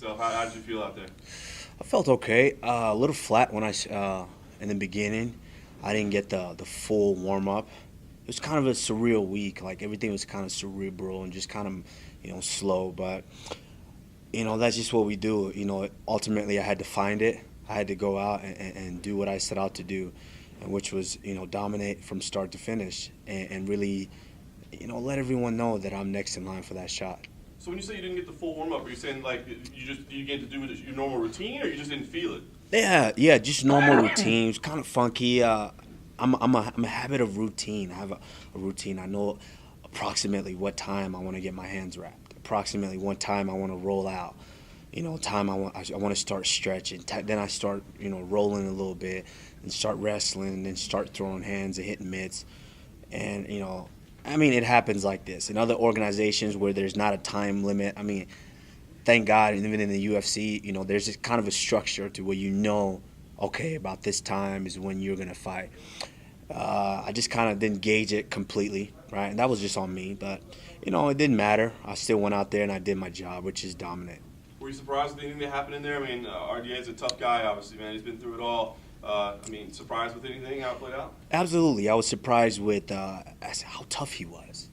yourself? How did you feel out there? I felt okay. A little flat when in the beginning. I didn't get the full warm up. It was kind of a surreal week. Like everything was kind of cerebral and just kind of, slow. But that's just what we do. Ultimately, I had to find it. I had to go out and do what I set out to do, and which was, dominate from start to finish and really, let everyone know that I'm next in line for that shot. So when you say you didn't get the full warm up, are you saying like you get to do your normal routine, or you just didn't feel it? Yeah, just normal routine. It's kind of funky. I'm a habit of routine. I have a routine. I know approximately what time I want to get my hands wrapped. Approximately what time I want to roll out. Time I want to start stretching. Then I start rolling a little bit, and start wrestling, and then start throwing hands and hitting mitts, and it happens like this in other organizations where there's not a time limit. Thank God, even in the UFC, there's this kind of a structure to where okay, about this time is when you're gonna fight. I just kind of didn't gauge it completely, right? And that was just on me, but it didn't matter. I still went out there and I did my job, which is dominate. Were you surprised with anything that happened in there? RDA's a tough guy, obviously, man. He's been through it all. Surprised with anything, how it played out? Absolutely, I was surprised with how tough he was.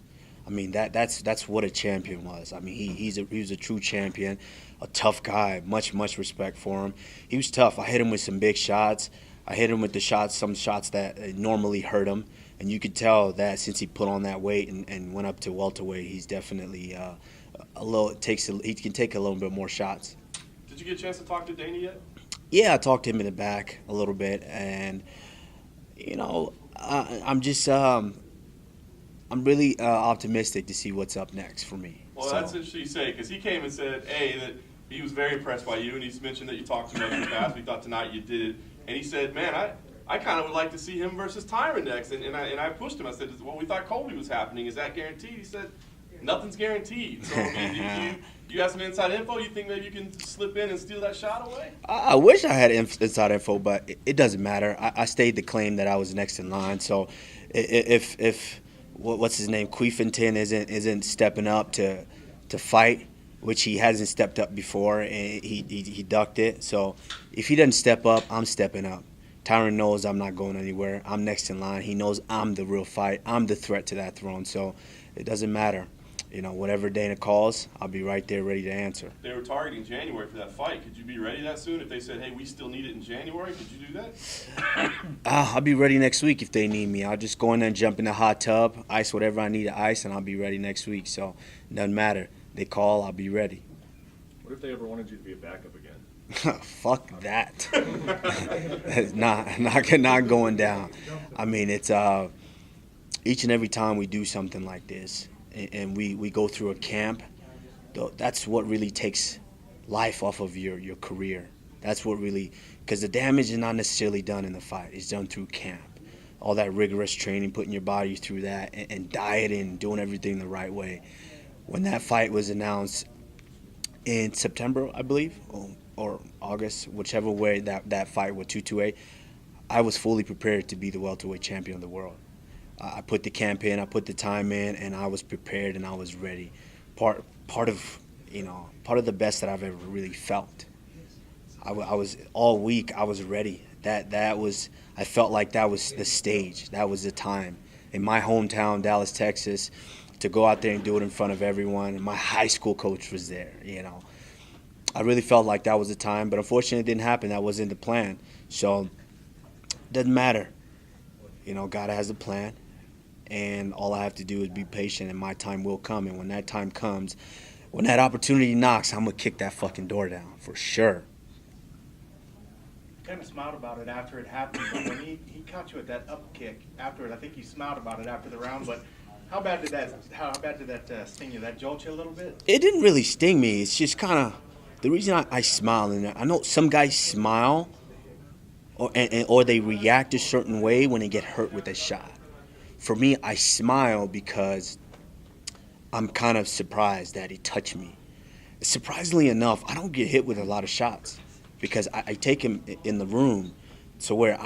That's what a champion was. He was a true champion, a tough guy. Much respect for him. He was tough. I hit him with some big shots. I hit him with some shots that normally hurt him, and you could tell that since he put on that weight and went up to welterweight, he's definitely he can take a little bit more shots. Did you get a chance to talk to Dana yet? Yeah, I talked to him in the back a little bit, and I'm really optimistic to see what's up next for me. Well, that's interesting you say, because he came and said, that he was very impressed by you, and he's mentioned that you talked to him in the past. We thought tonight you did it, and he said, man, I kind of would like to see him versus Tyron next, and I pushed him. I said, well, we thought Colby was happening. Is that guaranteed? He said, nothing's guaranteed. So, you have some inside info? You think maybe you can slip in and steal that shot away? I wish I had inside info, but it doesn't matter. I stayed the claim that I was next in line. So if what's his name, Queefington isn't stepping up to fight, which he hasn't stepped up before, and he ducked it. So if he doesn't step up, I'm stepping up. Tyron knows I'm not going anywhere. I'm next in line. He knows I'm the real fight. I'm the threat to that throne. So it doesn't matter. Whatever Dana calls, I'll be right there ready to answer. They were targeting January for that fight. Could you be ready that soon? If they said, hey, we still need it in January, could you do that? I'll be ready next week if they need me. I'll just go in there and jump in the hot tub, ice whatever I need to ice, and I'll be ready next week. So it doesn't matter. They call, I'll be ready. What if they ever wanted you to be a backup again? Fuck that. not going down. It's each and every time we do something like this, and we go through a camp, that's what really takes life off of your career. That's what really, because the damage is not necessarily done in the fight. It's done through camp. All that rigorous training, putting your body through that, and dieting, doing everything the right way. When that fight was announced in September, I believe, or August, whichever way that fight with 228, I was fully prepared to be the welterweight champion of the world. I put the camp in, I put the time in, and I was prepared and I was ready. Part of the best that I've ever really felt. I was all week. I was ready. I felt like that was the stage. That was the time in my hometown, Dallas, Texas, to go out there and do it in front of everyone. And my high school coach was there. I really felt like that was the time, but unfortunately, it didn't happen. That wasn't the plan. So it doesn't matter. God has a plan. And all I have to do is be patient, and my time will come. And when that time comes, when that opportunity knocks, I'm going to kick that fucking door down, for sure. Kind of smiled about it after it happened, but when he caught you at that up kick after it, I think he smiled about it after the round, but how bad did that sting you? That jolt you a little bit? It didn't really sting me. It's just kind of, the reason I smile, and I know some guys smile or they react a certain way when they get hurt with a shot. For me, I smile because I'm kind of surprised that he touched me. Surprisingly enough, I don't get hit with a lot of shots because I take him in the room to where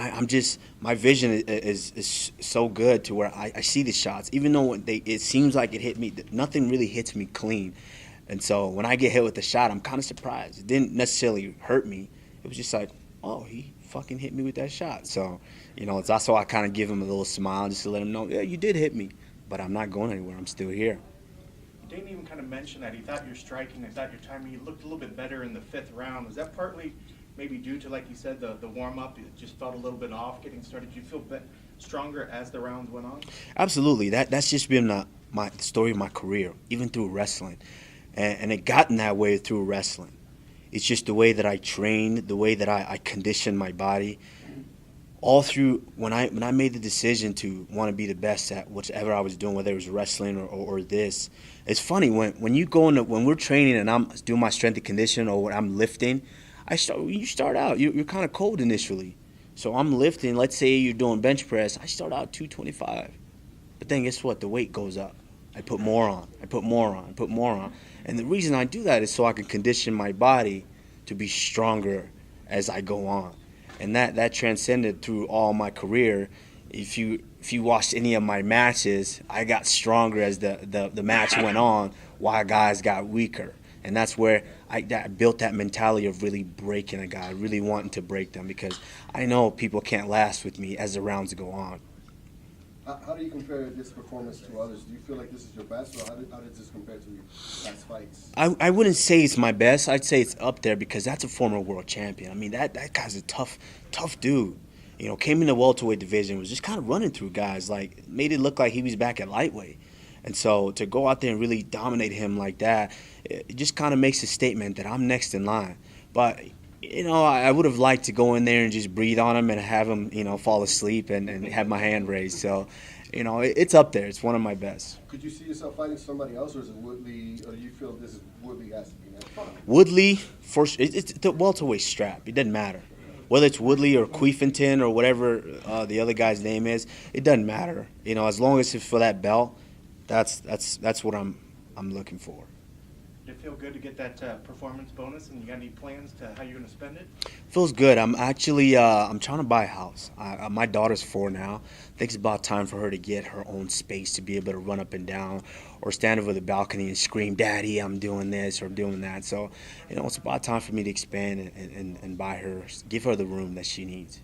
my vision is so good to where I see the shots. Even though it seems like it hit me, nothing really hits me clean. And so when I get hit with the shot, I'm kind of surprised. It didn't necessarily hurt me. It was just like, oh, he fucking hit me with that shot. So, it's also I kind of give him a little smile just to let him know, yeah, you did hit me, but I'm not going anywhere. I'm still here. You didn't even kind of mention that. He thought your striking, he thought your timing, you looked a little bit better in the 5th round. Was that partly maybe due to, like you said, the warm-up? It just felt a little bit off getting started. Did you feel stronger as the rounds went on? Absolutely. That's just been the story of my career, even through wrestling. And it gotten that way through wrestling. It's just the way that I trained, the way that I conditioned my body. All through when I made the decision to want to be the best at whatever I was doing, whether it was wrestling or this. It's funny when you go into when we're training and I'm doing my strength and conditioning or when I'm lifting, you start out you're kind of cold initially. So I'm lifting. Let's say you're doing bench press. I start out 225, but then guess what? The weight goes up. I put more on. I put more on. I put more on. And the reason I do that is so I can condition my body to be stronger as I go on. And that transcended through all my career. If you watched any of my matches, I got stronger as the match went on, while guys got weaker. And that's where I built that mentality of really breaking a guy, really wanting to break them, because I know people can't last with me as the rounds go on. How do you compare this performance to others? Do you feel like this is your best, or how did this compare to your past fights? I wouldn't say it's my best. I'd say it's up there because that's a former world champion. I mean, that guy's a tough dude. Came in the welterweight division, was just kind of running through guys, like made it look like he was back at lightweight. And so to go out there and really dominate him like that, it just kind of makes a statement that I'm next in line. But I would have liked to go in there and just breathe on him and have him, fall asleep and have my hand raised. So, it's up there. It's one of my best. Could you see yourself fighting somebody else, or is it Woodley, or do you feel this is Woodley has to be next? Woodley, it's the welterweight strap. It doesn't matter. Whether it's Woodley or Queefington or whatever the other guy's name is, it doesn't matter. As long as it's for that belt, that's what I'm looking for. Did it feel good to get that performance bonus, and you got any plans to how you're going to spend it? Feels good. I'm actually I'm trying to buy a house. My daughter's 4 now. I think it's about time for her to get her own space to be able to run up and down or stand over the balcony and scream, "Daddy, I'm doing this or doing that." So, it's about time for me to expand and buy her, give her the room that she needs.